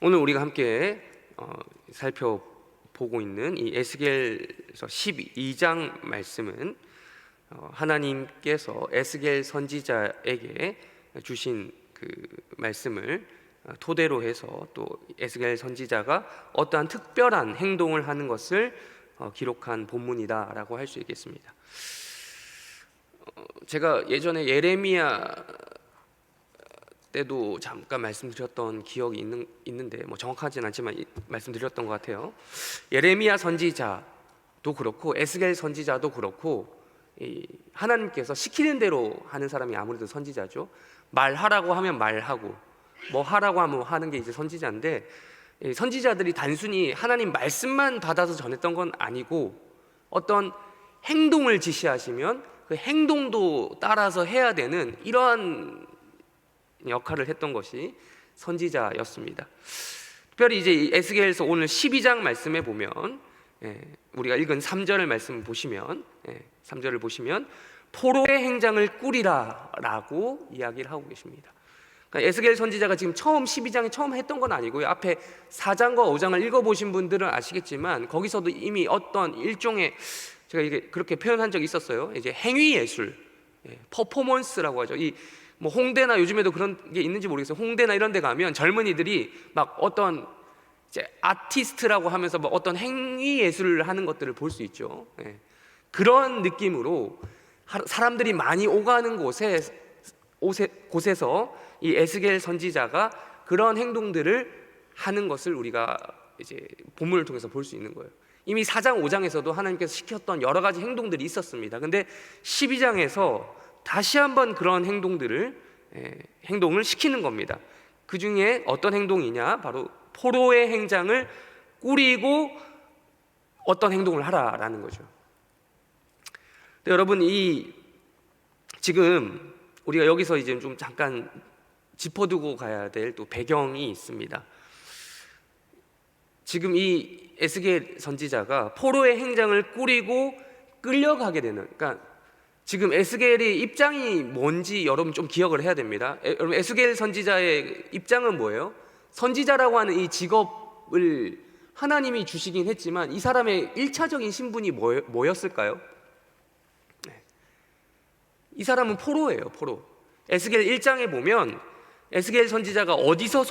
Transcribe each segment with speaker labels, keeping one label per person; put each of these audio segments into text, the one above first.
Speaker 1: 오늘 우리가 함께 살펴보고 있는 이 에스겔서 12장 말씀은 하나님께서 에스겔 선지자에게 주신 그 말씀을 토대로 해서 또 에스겔 선지자가 어떠한 특별한 행동을 하는 것을 기록한 본문이다라고 할 수 있겠습니다. 제가 예전에 예레미야 때도 잠깐 말씀드렸던 기억이 있는데 정확하진 않지만 말씀드렸던 것 같아요. 예레미야 선지자도 그렇고 에스겔 선지자도 그렇고 하나님께서 시키는 대로 하는 사람이 아무래도 선지자죠. 말하라고 하면 말하고 뭐 하라고 하면 하는 게 이제 선지자인데, 선지자들이 단순히 하나님 말씀만 받아서 전했던 건 아니고 어떤 행동을 지시하시면 그 행동도 따라서 해야 되는 이러한 역할을 했던 것이 선지자였습니다. 특별히 이제 에스겔서 오늘 12장 말씀에 보면 우리가 읽은 3절을 말씀 보시면 3절을 보시면 포로의 행장을 꾸리라 라고 이야기를 하고 계십니다. 그러니까 에스겔 선지자가 지금 처음 12장에 처음 했던 건 아니고요, 앞에 4장과 5장을 읽어보신 분들은 아시겠지만 거기서도 이미 어떤 일종의, 제가 이게 그렇게 표현한 적이 있었어요. 이제 행위 예술, 퍼포먼스라고 하죠. 뭐 홍대나 요즘에도 그런 게 있는지 모르겠어요. 홍대나 이런 데 가면 젊은이들이 막 어떤 이제 아티스트라고 하면서 뭐 어떤 행위 예술을 하는 것들을 볼 수 있죠. 그런 느낌으로 사람들이 많이 오가는 곳에서 이 에스겔 선지자가 그런 행동들을 하는 것을 우리가 이제 본문을 통해서 볼 수 있는 거예요. 이미 4장 5장에서도 하나님께서 시켰던 여러 가지 행동들이 있었습니다. 근데 12장에서 다시 한번 그런 행동을 시키는 겁니다. 그 중에 어떤 행동이냐, 바로 포로의 행장을 꾸리고 어떤 행동을 하라라는 거죠. 근데 여러분, 지금 우리가 여기서 이제 좀 잠깐 짚어두고 가야 될 또 배경이 있습니다. 지금 이 에스겔 선지자가 포로의 행장을 꾸리고 끌려가게 되는, 그러니까 지금 에스겔의 입장이 뭔지 여러분 좀 기억을 해야 됩니다. 여러분, 에스겔 선지자의 입장은 뭐예요? 선지자라고 하는 이 직업을 하나님이 주시긴 했지만 이 사람의 1차적인 신분이 뭐였을까요? 이 사람은 포로예요, 포로. 에스겔 1장에 보면 에스겔 선지자가 어디서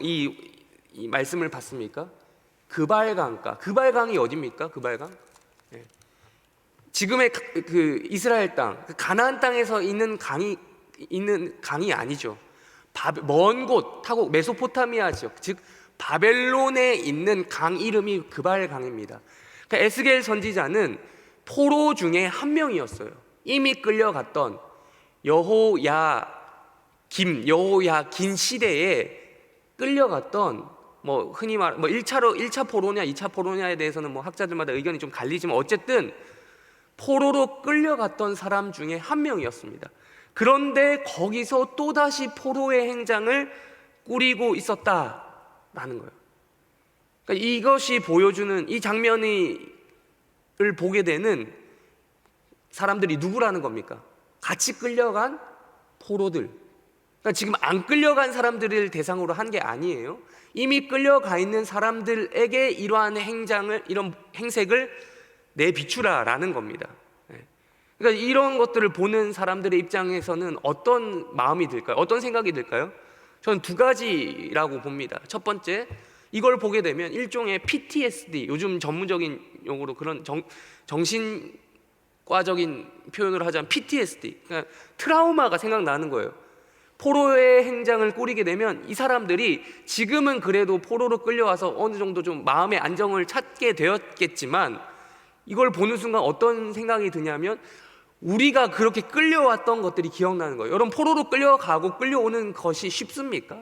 Speaker 1: 이 말씀을 받습니까? 그발강가. 그발강이 어디입니까? 그발강? 지금의 그 이스라엘 땅, 그 가나안 땅에서 있는 강이 아니죠. 먼 곳 타고 메소포타미아 지역, 즉 바벨론에 있는 강 이름이 그발강입니다. 그러니까 에스겔 선지자는 포로 중에 한 명이었어요. 이미 끌려갔던 여호야긴 시대에 끌려갔던, 뭐 흔히 말 1차 포로냐 2차 포로냐에 대해서는 뭐 학자들마다 의견이 좀 갈리지만 어쨌든 포로로 끌려갔던 사람 중에 한 명이었습니다. 그런데 거기서 또다시 포로의 행장을 꾸리고 있었다라는 거예요. 그러니까 이것이 보여주는, 이 장면을 보게 되는 사람들이 누구라는 겁니까? 같이 끌려간 포로들. 그러니까 지금 안 끌려간 사람들을 대상으로 한 게 아니에요. 이미 끌려가 있는 사람들에게 이러한 이런 행색을 내비추라라는 겁니다. 그러니까 이런 것들을 보는 사람들의 입장에서는 어떤 마음이 들까요? 어떤 생각이 들까요? 저는 두 가지라고 봅니다. 첫 번째, 이걸 보게 되면 일종의 PTSD, 요즘 전문적인 용어로 그런 정신과적인 표현을 하자면 PTSD, 그러니까 트라우마가 생각나는 거예요. 포로의 행장을 꾸리게 되면 이 사람들이 지금은 그래도 포로로 끌려와서 어느 정도 좀 마음의 안정을 찾게 되었겠지만 이걸 보는 순간 어떤 생각이 드냐면 우리가 그렇게 끌려왔던 것들이 기억나는 거예요. 여러분, 포로로 끌려가고 끌려오는 것이 쉽습니까?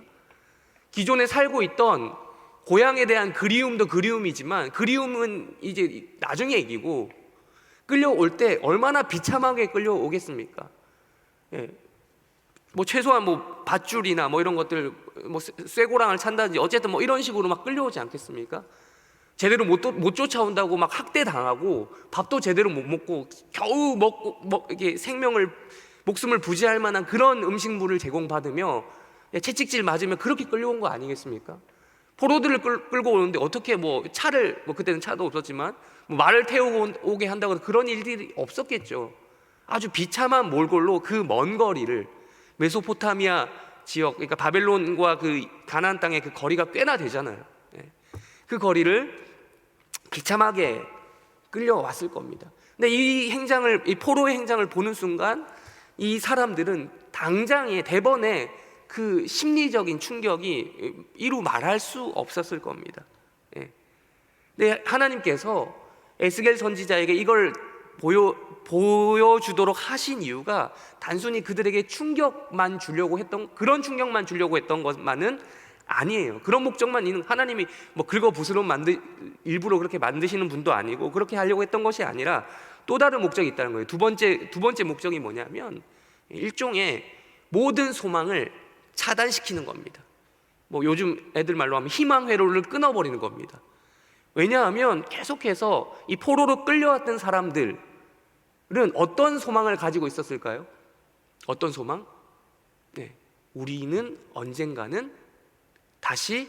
Speaker 1: 기존에 살고 있던 고향에 대한 그리움도 그리움이지만 그리움은 이제 나중에 얘기고, 끌려올 때 얼마나 비참하게 끌려오겠습니까? 뭐 최소한 뭐 밧줄이나 뭐 이런 것들, 뭐 쇠고랑을 찬다든지 어쨌든 뭐 이런 식으로 막 끌려오지 않겠습니까? 제대로 못 쫓아온다고 막 학대당하고 밥도 제대로 못 먹고 겨우 이게 목숨을 부지할 만한 그런 음식물을 제공받으며 채찍질 맞으며 그렇게 끌려온 거 아니겠습니까? 포로들을 끌고 오는데 어떻게 뭐 차를, 뭐 그때는 차도 없었지만 뭐 말을 태우고 오게 한다고 그런 일들이 없었겠죠. 아주 비참한 몰골로 그 먼 거리를, 메소포타미아 지역, 그러니까 바벨론과 그 가나안 땅의 그 거리가 꽤나 되잖아요. 그 거리를 비참하게 끌려왔을 겁니다. 근데 이 행장을, 이 포로의 행장을 보는 순간 이 사람들은 당장에 대번에 그 심리적인 충격이 이루 말할 수 없었을 겁니다. 근데 하나님께서 에스겔 선지자에게 이걸 보여주도록 하신 이유가 단순히 그들에게 충격만 주려고 했던, 그런 충격만 주려고 했던 것만은 아니에요. 그런 목적만 있는, 하나님이 뭐 긁어부스럼 일부러 그렇게 만드시는 분도 아니고 그렇게 하려고 했던 것이 아니라 또 다른 목적이 있다는 거예요. 두 번째 목적이 뭐냐면 일종의 모든 소망을 차단시키는 겁니다. 뭐 요즘 애들 말로 하면 희망 회로를 끊어버리는 겁니다. 왜냐하면 계속해서 이 포로로 끌려왔던 사람들은 어떤 소망을 가지고 있었을까요? 어떤 소망? 우리는 언젠가는 다시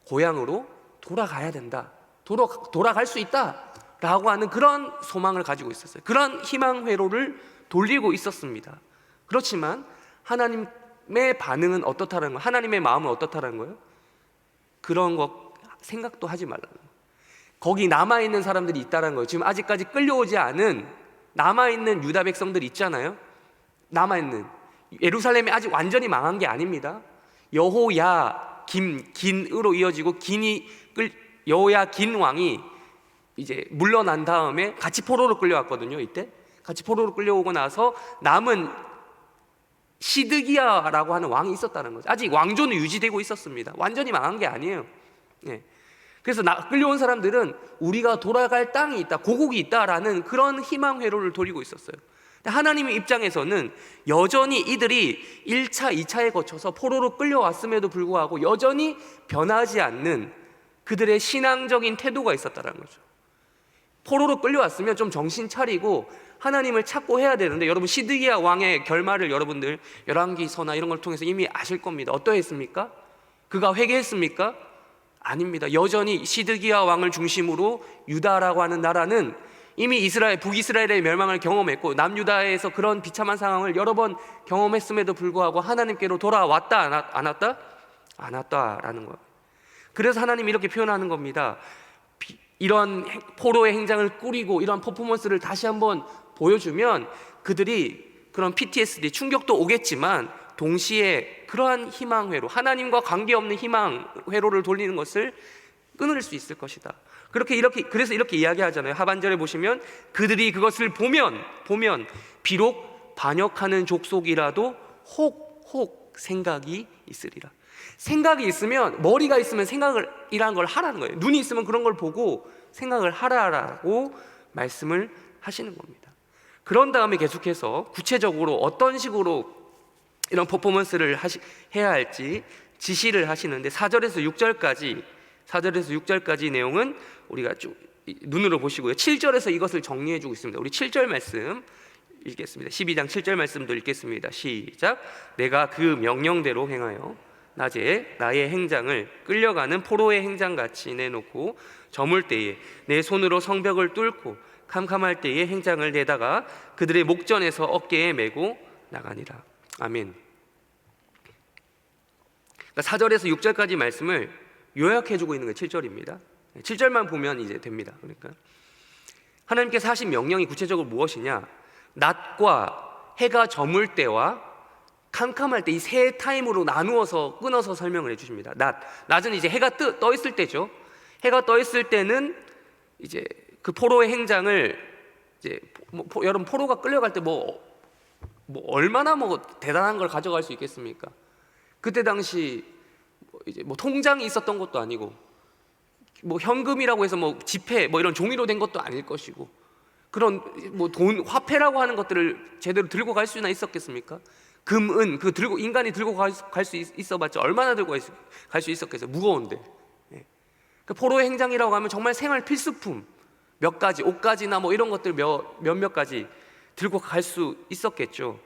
Speaker 1: 고향으로 돌아가야 된다, 돌아갈 수 있다 라고 하는 그런 소망을 가지고 있었어요. 그런 희망 회로를 돌리고 있었습니다. 그렇지만 하나님의 반응은 어떻다는 거예요? 하나님의 마음은 어떻다는 거예요? 그런 거 생각도 하지 말라는 거예요. 거기 남아있는 사람들이 있다는 거예요. 지금 아직까지 끌려오지 않은 남아있는 유다 백성들이 있잖아요. 남아있는, 예루살렘이 아직 완전히 망한 게 아닙니다. 긴으로 이어지고 여호야긴 왕이 이제 물러난 다음에 같이 포로로 끌려왔거든요. 이때 같이 포로로 끌려오고 나서 남은 시드기야라고 하는 왕이 있었다는 거죠. 아직 왕조는 유지되고 있었습니다. 완전히 망한 게 아니에요. 그래서 끌려온 사람들은 우리가 돌아갈 땅이 있다, 고국이 있다라는 그런 희망 회로를 돌리고 있었어요. 하나님의 입장에서는 여전히 이들이 1차, 2차에 거쳐서 포로로 끌려왔음에도 불구하고 여전히 변하지 않는 그들의 신앙적인 태도가 있었다는 거죠. 포로로 끌려왔으면 좀 정신 차리고 하나님을 찾고 해야 되는데, 여러분 시드기야 왕의 결말을 여러분들 열왕기서나 이런 걸 통해서 이미 아실 겁니다. 어떠했습니까? 그가 회개했습니까? 아닙니다. 여전히 시드기야 왕을 중심으로 유다라고 하는 나라는 이미 북이스라엘의 멸망을 경험했고 남유다에서 그런 비참한 상황을 여러 번 경험했음에도 불구하고 하나님께로 돌아왔다 안 왔다? 안 왔다라는 거예요. 그래서 하나님이 이렇게 표현하는 겁니다. 이런 포로의 행장을 꾸리고 이런 퍼포먼스를 다시 한번 보여주면 그들이 그런 PTSD, 충격도 오겠지만 동시에 그러한 희망회로, 하나님과 관계없는 희망회로를 돌리는 것을 끊을 수 있을 것이다. 그래서 이렇게 이야기하잖아요. 하반절에 보시면 그들이 그것을 보면 비록 반역하는 족속이라도 혹 생각이 있으리라. 생각이 있으면, 머리가 있으면 생각이라는 걸 하라는 거예요. 눈이 있으면 그런 걸 보고 생각을 하라라고 말씀을 하시는 겁니다. 그런 다음에 계속해서 구체적으로 어떤 식으로 이런 퍼포먼스를 해야 할지 지시를 하시는데 4절에서 6절까지 내용은 우리가 좀 눈으로 보시고요. 7절에서 이것을 정리해 주고 있습니다. 우리 7절 말씀 읽겠습니다. 12장 7절 말씀도 읽겠습니다. 시작. 내가 그 명령대로 행하여 낮에 나의 행장을 끌려가는 포로의 행장같이 내놓고 저물 때에 내 손으로 성벽을 뚫고 캄캄할 때에 행장을 내다가 그들의 목전에서 어깨에 메고 나가니라. 아멘. 그러니까 4절에서 6절까지 말씀을 요약해주고 있는 게 7절입니다. 7절만 보면 이제 됩니다. 그러니까 하나님께서 하신 명령이 구체적으로 무엇이냐? 낮과 해가 저물 때와 캄캄할 때 이 세 타임으로 나누어서 끊어서 설명을 해주십니다. 낮은 이제 해가 떠 있을 때죠. 해가 떠 있을 때는 이제 그 포로의 행장을 이제 여러분 포로가 끌려갈 때 뭐 얼마나 대단한 걸 가져갈 수 있겠습니까? 그때 당시 이제 통장이 있었던 것도 아니고 현금이라고 해서 지폐 이런 종이로 된 것도 아닐 것이고, 그런 돈, 화폐라고 하는 것들을 제대로 들고 갈 수나 있었겠습니까? 금, 은, 인간이 들고 갈 수 있어봤자 얼마나 들고 갈 수 있었겠어요? 무거운데. 그 포로의 행장이라고 하면 정말 생활 필수품 몇 가지, 옷가지나 이런 것들 몇몇 가지 들고 갈 수 있었겠죠.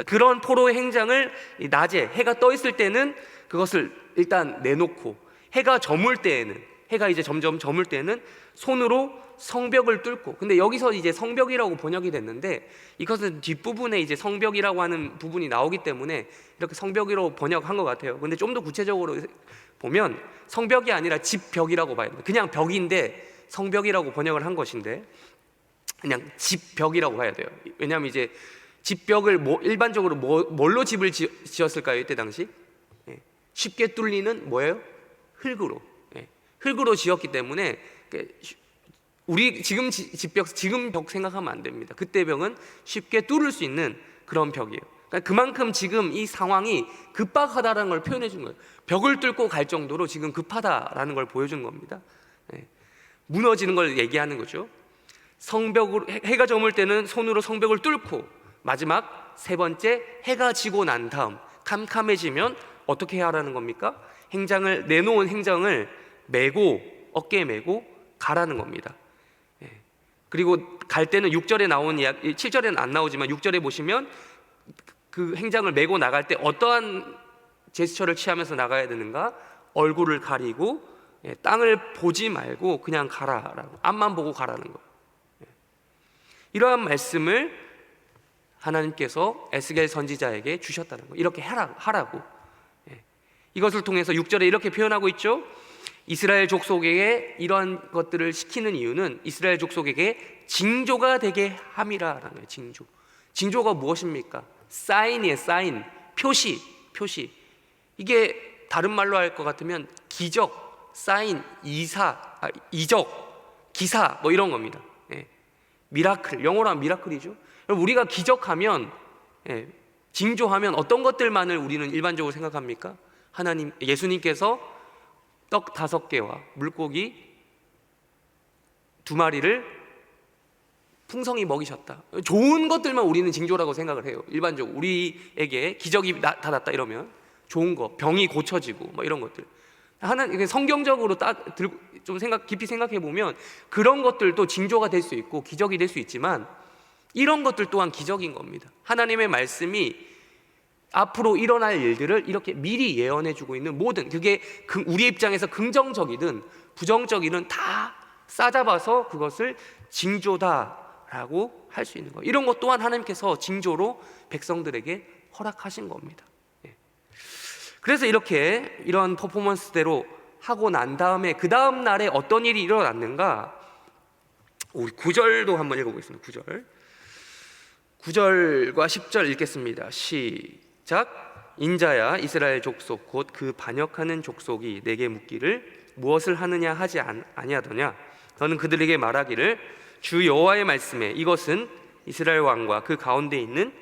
Speaker 1: 그런 포로의 행장을 낮에 해가 떠 있을 때는 그것을 일단 내놓고 해가 저물 때에는, 해가 이제 점점 저물 때에는 손으로 성벽을 뚫고, 근데 여기서 이제 성벽이라고 번역이 됐는데 이것은 뒷부분에 이제 성벽이라고 하는 부분이 나오기 때문에 이렇게 성벽으로 번역한 것 같아요. 근데 좀 더 구체적으로 보면 성벽이 아니라 집벽이라고 봐야 됩니다. 그냥 벽인데 성벽이라고 번역을 한 것인데 그냥 집벽이라고 봐야 돼요. 왜냐하면 이제 집벽을 일반적으로 뭘로 집을 지었을까요? 이때 당시 쉽게 뚫리는 뭐예요? 흙으로. 흙으로 지었기 때문에 우리 지금 지금 벽 생각하면 안 됩니다. 그때 벽은 쉽게 뚫을 수 있는 그런 벽이에요. 그러니까 그만큼 지금 이 상황이 급박하다라는 걸 표현해 준 거예요. 벽을 뚫고 갈 정도로 지금 급하다라는 걸 보여준 겁니다. 무너지는 걸 얘기하는 거죠. 성벽으로, 해가 저물 때는 손으로 성벽을 뚫고, 마지막 세 번째, 해가 지고 난 다음 캄캄해지면 어떻게 해야 하라는 겁니까? 내놓은 행장을 메고, 어깨에 메고 가라는 겁니다. 그리고 갈 때는 6절에 나온 이야기, 7절에는 안 나오지만 6절에 보시면 그 행장을 메고 나갈 때 어떠한 제스처를 취하면서 나가야 되는가? 얼굴을 가리고 땅을 보지 말고 그냥 가라라고, 앞만 보고 가라는 거예요. 이러한 말씀을 하나님께서 에스겔 선지자에게 주셨다는 거예요. 이렇게 하라고. 이것을 통해서 6절에 이렇게 표현하고 있죠. 이스라엘 족속에게 이러한 것들을 시키는 이유는 이스라엘 족속에게 징조가 되게 함이라라는 거예요. 징조가 무엇입니까? 사인이에요. 사인, 표시. 이게 다른 말로 할 것 같으면 기적, 사인, 이적, 기사 뭐 이런 겁니다. 미라클, 영어로 하면 미라클이죠. 우리가 기적하면, 징조하면 어떤 것들만을 우리는 일반적으로 생각합니까? 예수님께서 떡 5개와 물고기 2마리를 풍성히 먹이셨다. 좋은 것들만 우리는 징조라고 생각을 해요. 일반적으로 우리에게 기적이 나타났다 이러면 좋은 거, 병이 고쳐지고 뭐 이런 것들. 성경적으로 좀 깊이 생각해 보면 그런 것들도 징조가 될 수 있고 기적이 될 수 있지만 이런 것들 또한 기적인 겁니다. 하나님의 말씀이 앞으로 일어날 일들을 이렇게 미리 예언해 주고 있는 모든, 그게 우리 입장에서 긍정적이든 부정적이든 다 싸잡아서 그것을 징조다라고 할 수 있는 거예요. 이런 것 또한 하나님께서 징조로 백성들에게 허락하신 겁니다. 그래서 이런 퍼포먼스대로 하고 난 다음에 그 다음 날에 어떤 일이 일어났는가? 우리 9절도 한번 읽어보겠습니다. 9절과 10절 읽겠습니다. 시작. 인자야, 이스라엘 족속 곧 그 반역하는 족속이 내게 묻기를 무엇을 하느냐 하지 아니하더냐? 너는 그들에게 말하기를 주 여호와의 말씀에 이것은 이스라엘 왕과 그 가운데 있는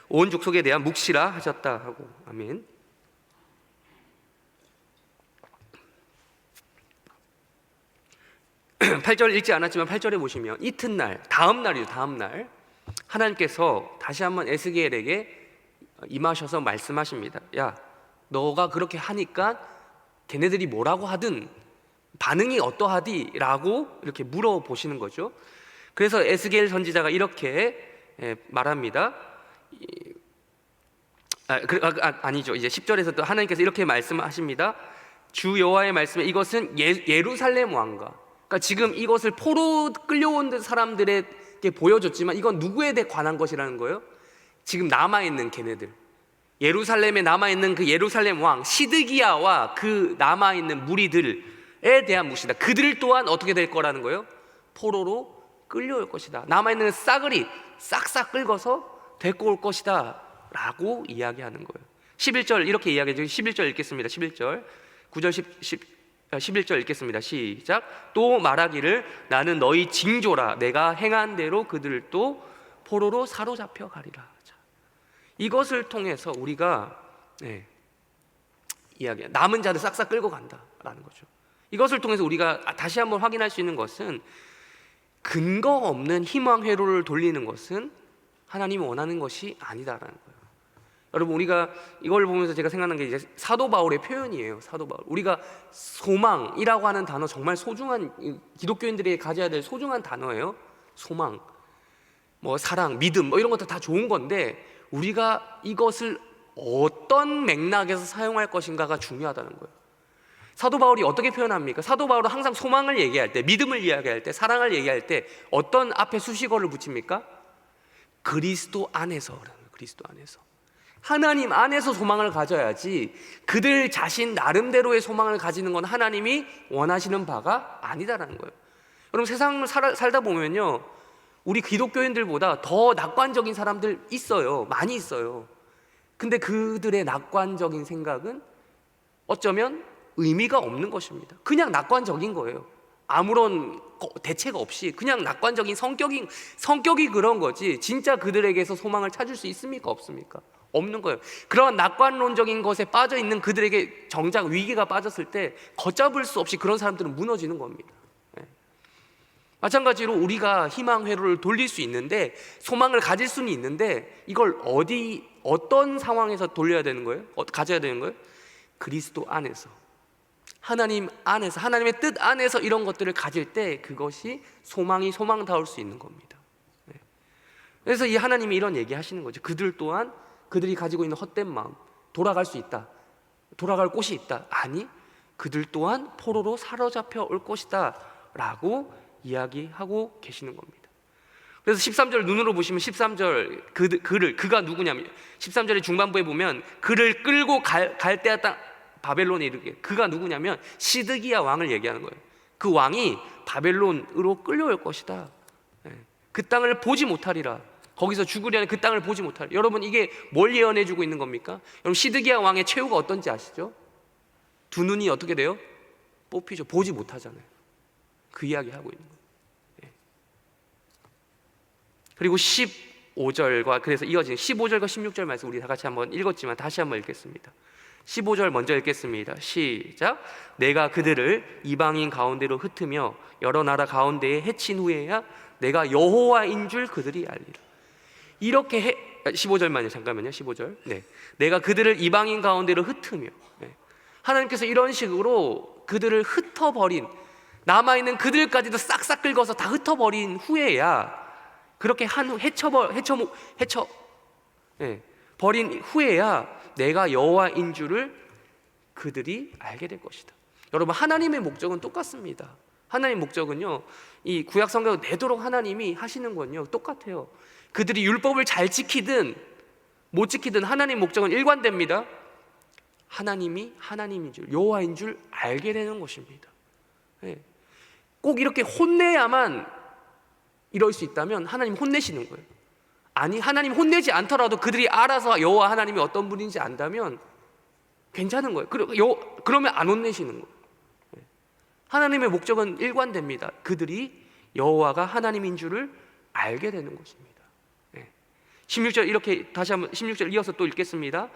Speaker 1: 온 족속에 대한 묵시라 하셨다 하고. 아멘. (8절) 읽지 않았지만 8절에 보시면 이튿날, 다음 날 하나님께서 다시 한번 에스겔에게 임하셔서 말씀하십니다. 야, 너가 그렇게 하니까 걔네들이 뭐라고 하든 반응이 어떠하디? 라고 이렇게 물어보시는 거죠. 그래서 에스겔 선지자가 이렇게 말합니다. 아니죠. 이제 10절에서 또 하나님께서 이렇게 말씀하십니다. 주 여호와의 말씀에 이것은 예루살렘 왕과, 그러니까 지금 이것을 포로 끌려온 사람들에게 보여줬지만 이건 누구에 대해 관한 것이라는 거예요? 지금 남아있는 걔네들, 예루살렘에 남아있는 그 예루살렘 왕 시드기야와 그 남아있는 무리들에 대한 묵시다. 그들 또한 어떻게 될 거라는 거예요? 포로로 끌려올 것이다. 남아있는 싸그리 싹싹 긁어서 데리고 올 것이다 라고 이야기하는 거예요. 11절 이렇게 이야기해요. 11절 읽겠습니다. 11절 9절 11절 읽겠습니다. 시작. 또 말하기를 나는 너희 징조라, 내가 행한 대로 그들도 포로로 사로잡혀 가리라. 자, 이것을 통해서 우리가 이야기, 남은 자들 싹싹 끌고 간다라는 거죠. 이것을 통해서 우리가 다시 한번 확인할 수 있는 것은 근거 없는 희망 회로를 돌리는 것은 하나님이 원하는 것이 아니다라는 거예요. 여러분, 우리가 이걸 보면서 제가 생각나는 게 이제 사도 바울의 표현이에요. 사도 바울. 우리가 소망이라고 하는 단어, 정말 소중한, 기독교인들이 가져야 될 소중한 단어예요. 소망, 뭐 사랑, 믿음, 뭐 이런 것도 다 좋은 건데 우리가 이것을 어떤 맥락에서 사용할 것인가가 중요하다는 거예요. 사도 바울이 어떻게 표현합니까? 사도 바울은 항상 소망을 얘기할 때, 믿음을 이야기할 때, 사랑을 얘기할 때 어떤 앞에 수식어를 붙입니까? 그리스도 안에서. 그리스도 안에서. 하나님 안에서 소망을 가져야지 그들 자신 나름대로의 소망을 가지는 건 하나님이 원하시는 바가 아니다라는 거예요. 여러분, 세상을 살다 보면요, 우리 기독교인들보다 더 낙관적인 사람들 있어요. 많이 있어요. 근데 그들의 낙관적인 생각은 어쩌면 의미가 없는 것입니다. 그냥 낙관적인 거예요. 아무런 대책 없이 그냥 낙관적인 성격이 그런 거지, 진짜 그들에게서 소망을 찾을 수 있습니까? 없습니까? 없는 거예요. 그런 낙관론적인 것에 빠져 있는 그들에게 정작 위기가 빠졌을 때 걷잡을 수 없이 그런 사람들은 무너지는 겁니다. 마찬가지로 우리가 희망 회로를 돌릴 수 있는데, 소망을 가질 수는 있는데, 이걸 어떤 상황에서 돌려야 되는 거예요? 가져야 되는 거예요? 그리스도 안에서, 하나님 안에서, 하나님의 뜻 안에서 이런 것들을 가질 때 그것이 소망다울 수 있는 겁니다. 그래서 이 하나님이 이런 얘기 하시는 거죠. 그들 또한 그들이 가지고 있는 헛된 마음, 돌아갈 수 있다, 돌아갈 곳이 있다. 아니, 그들 또한 포로로 사로잡혀 올 것이다 라고 이야기하고 계시는 겁니다. 그래서 13절 눈으로 보시면 13절 그가 누구냐면, 13절의 중반부에 보면 그를 끌고 갈대아 땅 바벨론에 이르게, 그가 누구냐면 시드기야 왕을 얘기하는 거예요. 그 왕이 바벨론으로 끌려올 것이다. 그 땅을 보지 못하리라. 거기서 죽으려는 그 땅을 보지 못하리라. 여러분, 이게 뭘 예언해 주고 있는 겁니까? 여러분, 시드기야 왕의 최후가 어떤지 아시죠? 두 눈이 어떻게 돼요? 뽑히죠. 보지 못하잖아요. 그 이야기 하고 있는 거예요. 그리고 15절과 그래서 이어지는 15절과 16절 말씀 우리 다 같이 한번 읽었지만 다시 한번 읽겠습니다. 15절 먼저 읽겠습니다. 시작. 내가 그들을 이방인 가운데로 흩으며 여러 나라 가운데에 해친 후에야 내가 여호와인 줄 그들이 알리라. 이렇게 15절만요. 잠깐만요. 15절. 네. 내가 그들을 이방인 가운데로 흩으며. 네. 하나님께서 이런 식으로 그들을 흩어버린, 남아있는 그들까지도 싹싹 긁어서 다 흩어버린 후에야, 그렇게 버린 후에야 내가 여호와인 줄을 그들이 알게 될 것이다. 여러분, 하나님의 목적은 똑같습니다. 하나님의 목적은요, 이 구약 성경을 내도록 하나님이 하시는 건요 똑같아요. 그들이 율법을 잘 지키든 못 지키든 하나님의 목적은 일관됩니다. 하나님이 하나님인 줄, 여호와인 줄 알게 되는 것입니다. 꼭 이렇게 혼내야만 이럴 수 있다면 하나님 혼내시는 거예요. 아니, 하나님 혼내지 않더라도 그들이 알아서 여호와 하나님이 어떤 분인지 안다면 괜찮은 거예요. 그러면 안 혼내시는 거예요. 하나님의 목적은 일관됩니다. 그들이 여호와가 하나님인 줄을 알게 되는 것입니다. 16절 이렇게 다시 한번 16절 이어서 또 읽겠습니다.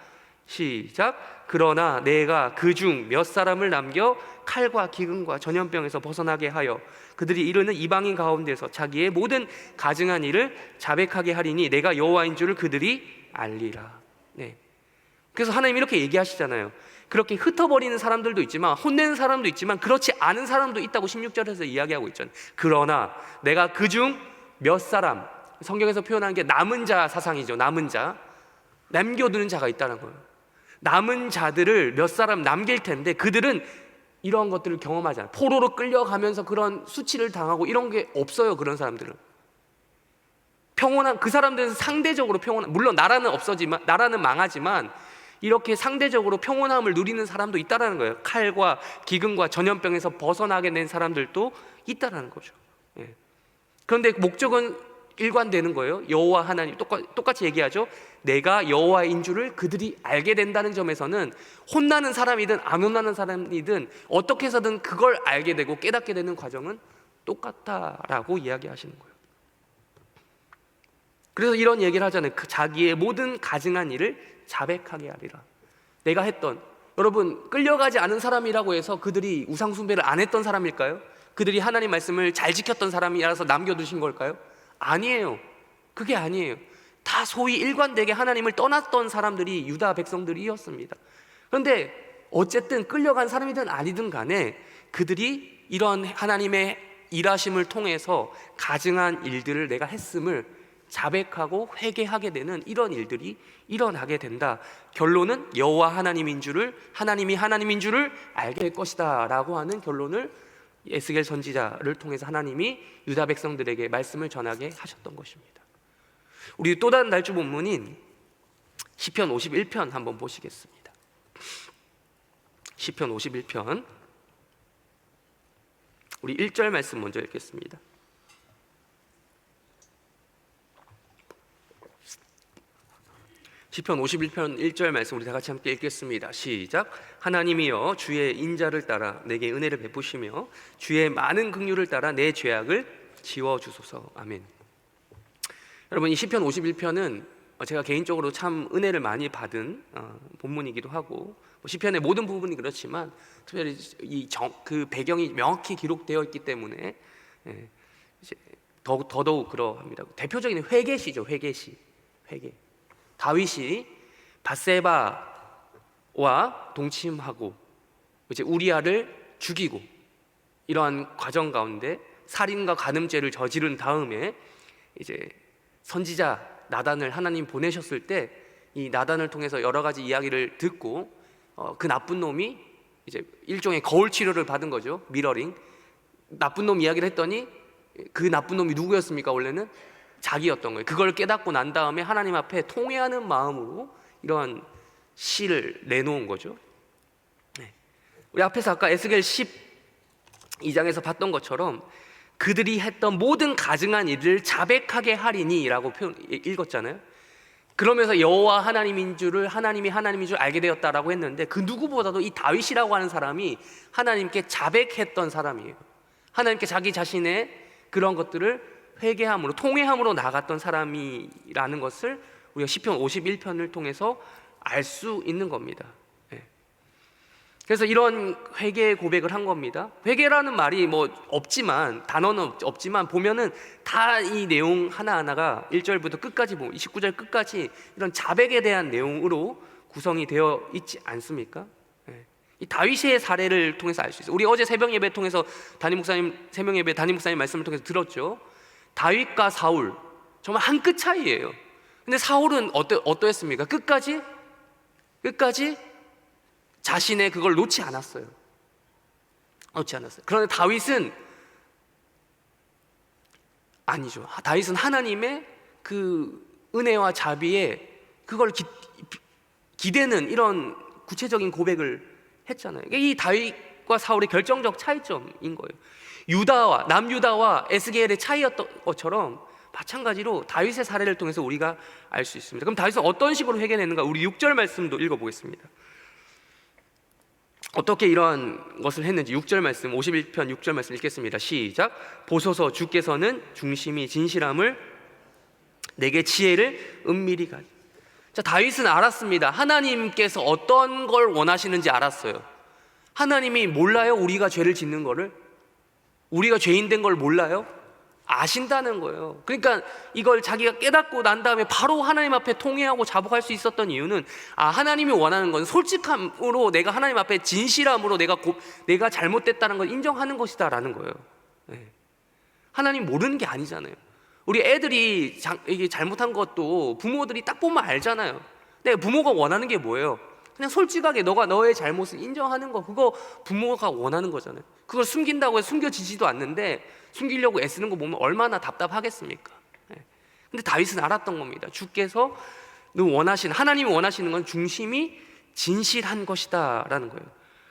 Speaker 1: 시작. 그러나 내가 그중 몇 사람을 남겨 칼과 기근과 전염병에서 벗어나게 하여 그들이 이르는 이방인 가운데서 자기의 모든 가증한 일을 자백하게 하리니 내가 여호와인 줄을 그들이 알리라. 그래서 하나님 이렇게 얘기하시잖아요. 그렇게 흩어버리는 사람들도 있지만, 혼내는 사람도 있지만, 그렇지 않은 사람도 있다고 16절에서 이야기하고 있잖아요. 그러나 내가 그중 몇 사람, 성경에서 표현하는 게 남은 자 사상이죠. 남은 자, 남겨두는 자가 있다는 거예요. 남은 자들을 몇 사람 남길 텐데 그들은 이런 것들을 경험하지 않아요. 포로로 끌려가면서 그런 수치를 당하고 이런 게 없어요. 그런 사람들은 평온한, 그 사람들은 상대적으로 평온한, 물론 나라는 망하지만 이렇게 상대적으로 평온함을 누리는 사람도 있다라는 거예요. 칼과 기근과 전염병에서 벗어나게 된 사람들도 있다라는 거죠. 그런데 목적은 일관되는 거예요. 여호와 하나님, 똑같이 얘기하죠. 내가 여호와인 줄을 그들이 알게 된다는 점에서는 혼나는 사람이든 안 혼나는 사람이든 어떻게 해서든 그걸 알게 되고 깨닫게 되는 과정은 똑같다라고 이야기하시는 거예요. 그래서 이런 얘기를 하잖아요. 자기의 모든 가증한 일을 자백하게 하리라. 내가 했던, 여러분, 끌려가지 않은 사람이라고 해서 그들이 우상 숭배를 안 했던 사람일까요? 그들이 하나님 말씀을 잘 지켰던 사람이라서 남겨두신 걸까요? 아니에요. 그게 아니에요. 다 소위 일관되게 하나님을 떠났던 사람들이 유다 백성들이었습니다. 그런데 어쨌든 끌려간 사람이든 아니든 간에 그들이 이런 하나님의 일하심을 통해서 가증한 일들을 내가 했음을 자백하고 회개하게 되는 이런 일들이 일어나게 된다. 결론은 여호와 하나님이 하나님인 줄을 알게 될 것이다 라고 하는 결론을 에스겔 선지자를 통해서 하나님이 유다 백성들에게 말씀을 전하게 하셨던 것입니다. 우리 또 다른 날주 본문인 시편 51편 한번 보시겠습니다. 시편 51편 우리 1절 말씀 먼저 읽겠습니다. 시편 51편 1절 말씀 우리 다 같이 함께 읽겠습니다. 시작. 하나님이여 주의 인자를 따라 내게 은혜를 베푸시며 주의 많은 긍휼을 따라 내 죄악을 지워주소서. 아멘. 여러분, 이 시편 51편은 제가 개인적으로 참 은혜를 많이 받은 본문이기도 하고, 시편의 모든 부분이 그렇지만 특별히 그 배경이 명확히 기록되어 있기 때문에 더더욱 그러합니다. 대표적인 회개시죠. 회개. 다윗이 밧세바와 동침하고 이제 우리아를 죽이고 이러한 과정 가운데 살인과 간음죄를 저지른 다음에 이제 선지자 나단을 하나님 보내셨을 때 이 나단을 통해서 여러 가지 이야기를 듣고 그 나쁜 놈이 이제 일종의 거울 치료를 받은 거죠. 미러링. 나쁜 놈 이야기를 했더니 그 나쁜 놈이 누구였습니까? 원래는 자기였던 거예요. 그걸 깨닫고 난 다음에 하나님 앞에 통회하는 마음으로 이러한 시를 내놓은 거죠. 우리 앞에서 아까 에스겔 12장에서 봤던 것처럼 그들이 했던 모든 가증한 일을 자백하게 하리니 라고 읽었잖아요. 그러면서 여호와 하나님인 줄을 하나님인 줄 알게 되었다라고 했는데 그 누구보다도 이 다윗이라고 하는 사람이 하나님께 자백했던 사람이에요. 하나님께 자기 자신의 그런 것들을 회개함으로 통회함으로 나갔던 사람이라는 것을 우리가 시편 51편을 통해서 알 수 있는 겁니다. 그래서 이런 회개 고백을 한 겁니다. 회개라는 말이 없지만, 단어는 없지만 보면은 다 이 내용 하나하나가 1절부터 끝까지 보면 29절 끝까지 이런 자백에 대한 내용으로 구성이 되어 있지 않습니까? 이 다윗의 사례를 통해서 알 수 있어요. 우리 어제 새벽 예배 통해서 새벽 예배 담임 목사님 말씀을 통해서 들었죠. 다윗과 사울 정말 한 끗 차이예요. 근데 사울은 어떠했습니까? 끝까지 자신의 그걸 놓지 않았어요. 그런데 다윗은 아니죠. 다윗은 하나님의 그 은혜와 자비에 그걸 기대는 이런 구체적인 고백을 했잖아요. 이 다윗과 사울의 결정적 차이점인 거예요. 남유다와 에스겔의 차이였던 것처럼 마찬가지로 다윗의 사례를 통해서 우리가 알 수 있습니다. 그럼 다윗은 어떤 식으로 회개했는가? 우리 6절 말씀도 읽어보겠습니다. 어떻게 이러한 것을 했는지 6절 말씀 51편 6절 말씀 읽겠습니다. 시작. 보소서 주께서는 중심이 진실함을 내게 지혜를 은밀히 가리. 자, 다윗은 알았습니다. 하나님께서 어떤 걸 원하시는지 알았어요. 하나님이 몰라요? 우리가 죄를 짓는 거를? 우리가 죄인 된 걸 몰라요? 아신다는 거예요. 그러니까 이걸 자기가 깨닫고 난 다음에 바로 하나님 앞에 통회하고 자복할 수 있었던 이유는 하나님이 원하는 건 솔직함으로 내가 하나님 앞에 진실함으로 내가 잘못됐다는 걸 인정하는 것이다 라는 거예요. 하나님 모르는 게 아니잖아요. 우리 애들이 이게 잘못한 것도 부모들이 딱 보면 알잖아요. 근데 부모가 원하는 게 뭐예요? 그냥 솔직하게 너가 너의 잘못을 인정하는 거, 그거 부모가 원하는 거잖아요. 그걸 숨긴다고 해서 숨겨지지도 않는데 숨기려고 애쓰는 거 보면 얼마나 답답하겠습니까? 근데 다윗은 알았던 겁니다. 주께서 하나님이 원하시는 건 중심이 진실한 것이다 라는 거예요.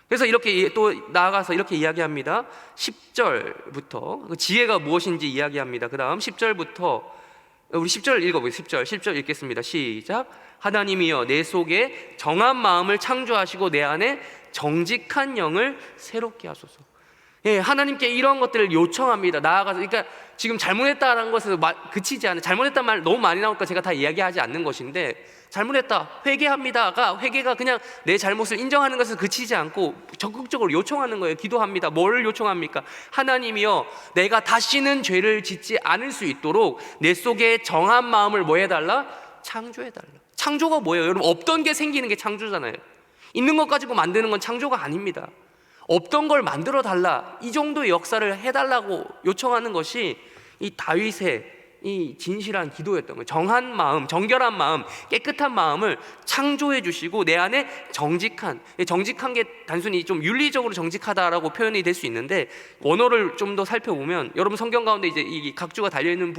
Speaker 1: 그래서 이렇게 또 나아가서 이렇게 이야기합니다. 10절부터 그 지혜가 무엇인지 이야기합니다. 그 다음 10절부터 우리 10절 읽어보겠습니다. 10절 읽겠습니다. 시작. 하나님이여 내 속에 정한 마음을 창조하시고 내 안에 정직한 영을 새롭게 하소서. 하나님께 이런 것들을 요청합니다. 나아가서, 그러니까 지금 잘못했다라는 것을 그치지 않아요. 잘못했다는 말 너무 많이 나오니까 제가 다 이야기하지 않는 것인데, 잘못했다, 회개합니다가, 회개가 그냥 내 잘못을 인정하는 것을 그치지 않고 적극적으로 요청하는 거예요. 기도합니다. 뭘 요청합니까? 하나님이여 내가 다시는 죄를 짓지 않을 수 있도록 내 속에 정한 마음을 뭐 해달라? 창조해달라. 창조가 뭐예요? 여러분, 없던 게 생기는 게 창조잖아요. 있는 것 가지고 만드는 건 창조가 아닙니다. 없던 걸 만들어 달라, 이 정도의 역사를 해달라고 요청하는 것이 이 다윗의 이 진실한 기도였던 거예요. 정한 마음, 정결한 마음, 깨끗한 마음을 창조해 주시고 내 안에 정직한 게 단순히 좀 윤리적으로 정직하다라고 표현이 될 수 있는데, 원어를 좀 더 살펴보면 여러분 성경 가운데 이제 이 각주가 달려있는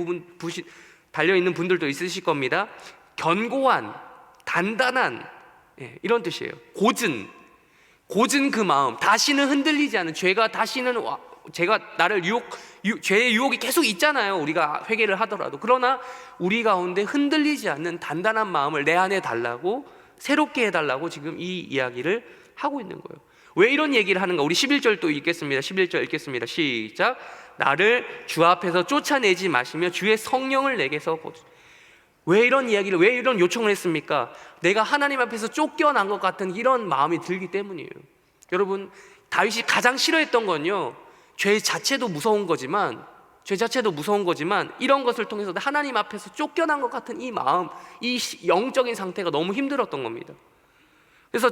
Speaker 1: 달려있는 분들도 있으실 겁니다. 견고한, 단단한, 이런 뜻이에요. 고든 그 마음, 다시는 흔들리지 않은, 제가 나를 죄의 유혹이 계속 있잖아요. 우리가 회개를 하더라도. 그러나 우리 가운데 흔들리지 않는 단단한 마음을 내 안에 달라고, 새롭게 해달라고 지금 이 이야기를 하고 있는 거예요. 왜 이런 얘기를 하는가? 우리 11절 또 읽겠습니다. 11절 읽겠습니다. 시작. 나를 주 앞에서 쫓아내지 마시며 주의 성령을 내게서 거두소서. 왜 이런 이야기를, 왜 이런 요청을 했습니까? 내가 하나님 앞에서 쫓겨난 것 같은 이런 마음이 들기 때문이에요. 여러분, 다윗이 가장 싫어했던 건요, 죄 자체도 무서운 거지만 이런 것을 통해서 하나님 앞에서 쫓겨난 것 같은 이 마음, 이 영적인 상태가 너무 힘들었던 겁니다. 그래서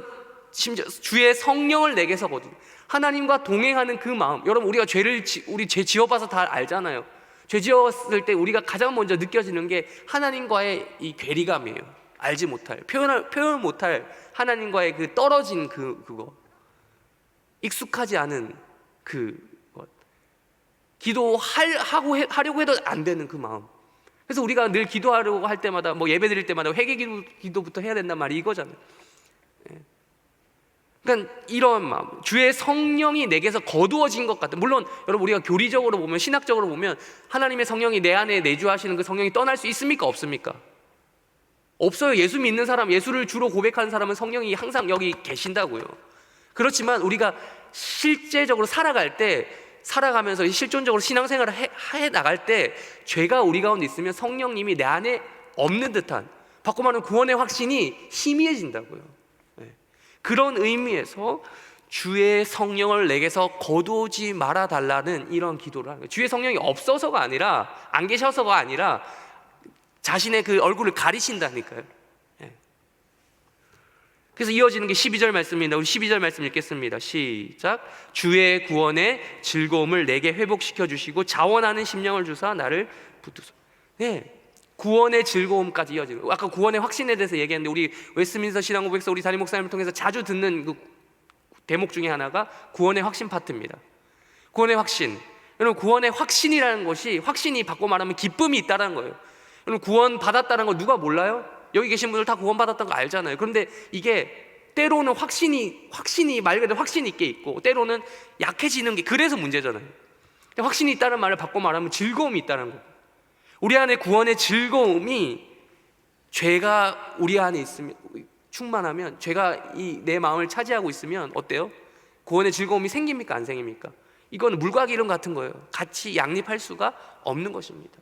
Speaker 1: 심지어 주의 성령을 내게서 거두소서. 하나님과 동행하는 그 마음. 여러분, 우리 죄 지어봐서 다 알잖아요. 죄 지었을 때 우리가 가장 먼저 느껴지는 게 하나님과의 이 괴리감이에요. 알지 못할, 표현 못할 하나님과의 그 떨어진 그거, 익숙하지 않은 그 것, 하려고 해도 안 되는 그 마음. 그래서 우리가 늘 기도하려고 할 때마다, 뭐 예배 드릴 때마다 회개 기도부터 해야 된단 말이 이거잖아요. 그러니까 이런 마음, 주의 성령이 내게서 거두어진 것 같은, 물론 여러분 우리가 교리적으로 보면, 신학적으로 보면 하나님의 성령이 내 안에 내주하시는 그 성령이 떠날 수 있습니까? 없습니까? 없어요. 예수 믿는 사람, 예수를 주로 고백하는 사람은 성령이 항상 여기 계신다고요. 그렇지만 우리가 실제적으로 살아가면서 실존적으로 신앙생활을 해 나갈 때 죄가 우리 가운데 있으면 성령님이 내 안에 없는 듯한, 바꿔 말하면 구원의 확신이 희미해진다고요. 그런 의미에서 주의 성령을 내게서 거두지 말아 달라는 이런 기도를 하는 거예요. 주의 성령이 없어서가 아니라, 안 계셔서가 아니라 자신의 그 얼굴을 가리신다니까요. 그래서 이어지는 게 12절 말씀입니다. 우리 12절 말씀 읽겠습니다. 시작. 주의 구원의 즐거움을 내게 회복시켜 주시고 자원하는 심령을 주사 나를 붙드소서. 구원의 즐거움까지 이어지는 거예요. 아까 구원의 확신에 대해서 얘기했는데, 우리 웨스트민스터 신앙고백서 우리 담임 목사님을 통해서 자주 듣는 그 대목 중에 하나가 구원의 확신 파트입니다. 구원의 확신. 여러분, 구원의 확신이라는 것이, 확신이 바꿔 말하면 기쁨이 있다는 거예요. 여러분, 구원 받았다는 거 누가 몰라요? 여기 계신 분들 다 구원 받았다는 거 알잖아요. 그런데 이게 때로는 확신이 말 그대로 확신 있게 있고, 때로는 약해지는 게, 그래서 문제잖아요. 확신이 있다는 말을 바꿔 말하면 즐거움이 있다는 거예요. 우리 안에 구원의 즐거움이, 죄가 우리 안에 있으면, 충만하면, 죄가 내 마음을 차지하고 있으면 어때요? 구원의 즐거움이 생깁니까? 안 생깁니까? 이건 물과 기름 같은 거예요. 같이 양립할 수가 없는 것입니다.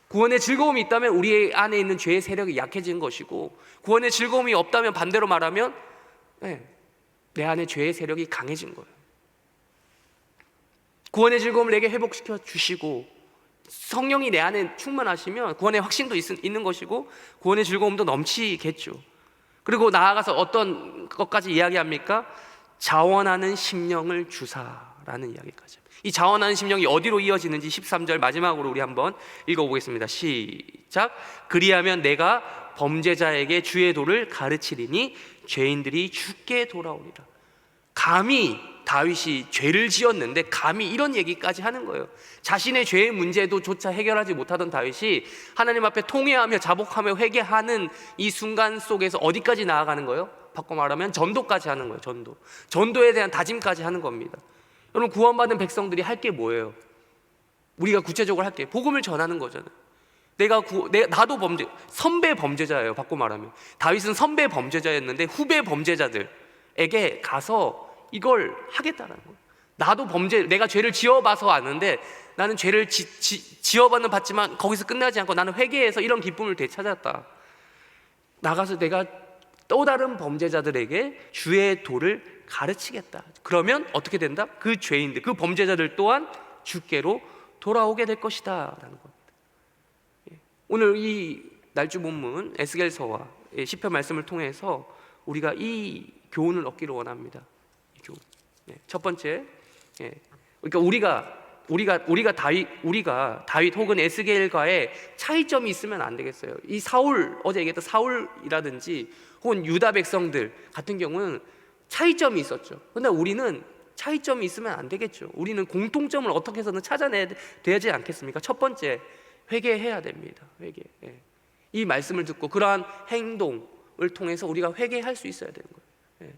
Speaker 1: 구원의 즐거움이 있다면 우리 안에 있는 죄의 세력이 약해진 것이고, 구원의 즐거움이 없다면 반대로 말하면 내 안에 죄의 세력이 강해진 거예요. 구원의 즐거움을 내게 회복시켜 주시고, 성령이 내 안에 충만하시면 구원의 확신도 있는 것이고, 구원의 즐거움도 넘치겠죠. 그리고 나아가서 어떤 것까지 이야기합니까? 자원하는 심령을 주사라는 이야기까지. 이 자원하는 심령이 어디로 이어지는지 13절 마지막으로 우리 한번 읽어보겠습니다. 시작. 그리하면 내가 범죄자에게 주의 도를 가르치리니 죄인들이 주께 돌아오리라. 감히 다윗이 죄를 지었는데 감히 이런 얘기까지 하는 거예요. 자신의 죄의 문제도조차 해결하지 못하던 다윗이 하나님 앞에 통회하며 자복하며 회개하는 이 순간 속에서 어디까지 나아가는 거예요? 바꿔 말하면 전도까지 하는 거예요. 전도에 대한 다짐까지 하는 겁니다. 여러분, 구원받은 백성들이 할 게 뭐예요? 우리가 구체적으로 할 게 복음을 전하는 거잖아요. 나도 선배 범죄자예요. 바꿔 말하면 다윗은 선배 범죄자였는데 후배 범죄자들에게 가서 이걸 하겠다는 거예요. 나도 내가 죄를 지어봐서 아는데, 나는 죄를 지어봐는 봤지만 거기서 끝나지 않고 나는 회개해서 이런 기쁨을 되찾았다. 나가서 내가 또 다른 범죄자들에게 주의 도를 가르치겠다. 그러면 어떻게 된다? 그 죄인들, 그 범죄자들 또한 주께로 돌아오게 될 것이다 라는 겁니다. 오늘 이 날주 본문 에스겔서와 시편 말씀을 통해서 우리가 이 교훈을 얻기를 원합니다. 첫 번째, 그러니까 우리가 우리가 다윗 혹은 에스겔과의 차이점이 있으면 안 되겠어요. 이 사울, 어제 얘기했던 사울이라든지 혹은 유다 백성들 같은 경우는 차이점이 있었죠. 근데 우리는 차이점이 있으면 안 되겠죠. 우리는 공통점을 어떻게 해서든 찾아내야 되지 않겠습니까? 첫 번째, 회개해야 됩니다. 회개. 예. 이 말씀을 듣고 그러한 행동을 통해서 우리가 회개할 수 있어야 되는 거예요. 예.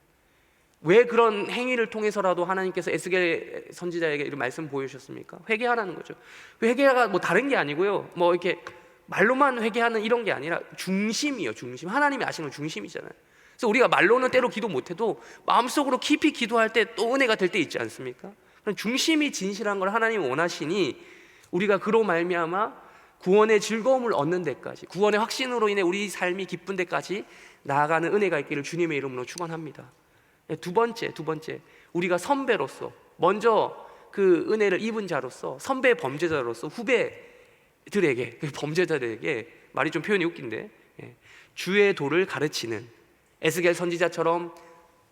Speaker 1: 왜 그런 행위를 통해서라도 하나님께서 에스겔 선지자에게 이런 말씀 보여주셨습니까? 회개하라는 거죠. 회개가 뭐 다른 게 아니고요. 뭐 이렇게 말로만 회개하는 이런 게 아니라 중심이요, 중심. 하나님이 아시는 중심이잖아요. 그래서 우리가 말로는 때로 기도 못해도 마음속으로 깊이 기도할 때 또 은혜가 될 때 있지 않습니까? 그런 중심이 진실한 걸 하나님이 원하시니 우리가 그로 말미암아 구원의 즐거움을 얻는 데까지, 구원의 확신으로 인해 우리 삶이 기쁜 데까지 나아가는 은혜가 있기를 주님의 이름으로 축원합니다. 두 번째, 우리가 선배로서 먼저 그 은혜를 입은 자로서, 선배 범죄자로서 후배들에게, 범죄자들에게, 말이 좀 표현이 웃긴데, 주의 도를 가르치는, 에스겔 선지자처럼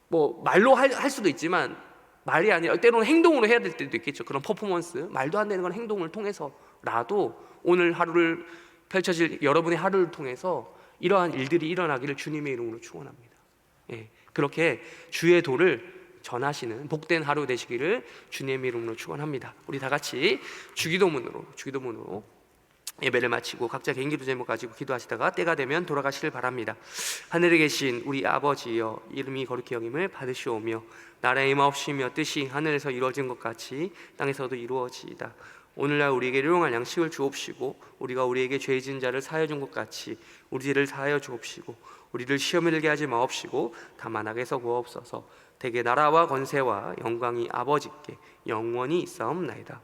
Speaker 1: 뭐 말로 할 수도 있지만 말이 아니라 때로는 행동으로 해야 될 때도 있겠죠. 그런 퍼포먼스, 말도 안 되는 건 행동을 통해서라도 오늘 하루를 펼쳐질 여러분의 하루를 통해서 이러한 일들이 일어나기를 주님의 이름으로 축원합니다. 그렇게 주의 도를 전하시는 복된 하루 되시기를 주님의 이름으로 축원합니다. 우리 다 같이 주기도문으로 예배를 마치고 각자 개인 기도 제목 가지고 기도하시다가 때가 되면 돌아가시길 바랍니다. 하늘에 계신 우리 아버지여, 이름이 거룩히 여김을 받으시오며 나라의 임하옵시며 뜻이 하늘에서 이루어진 것 같이 땅에서도 이루어지이다. 오늘날 우리에게 일용할 양식을 주옵시고 우리가 우리에게 죄 지은 자를 사하여 준 것 같이 우리 죄를 사하여 주옵시고 우리를 시험에 들게 하지 마옵시고 다만 악에서 구하옵소서. 대개 나라와 권세와 영광이 아버지께 영원히 있사옵나이다.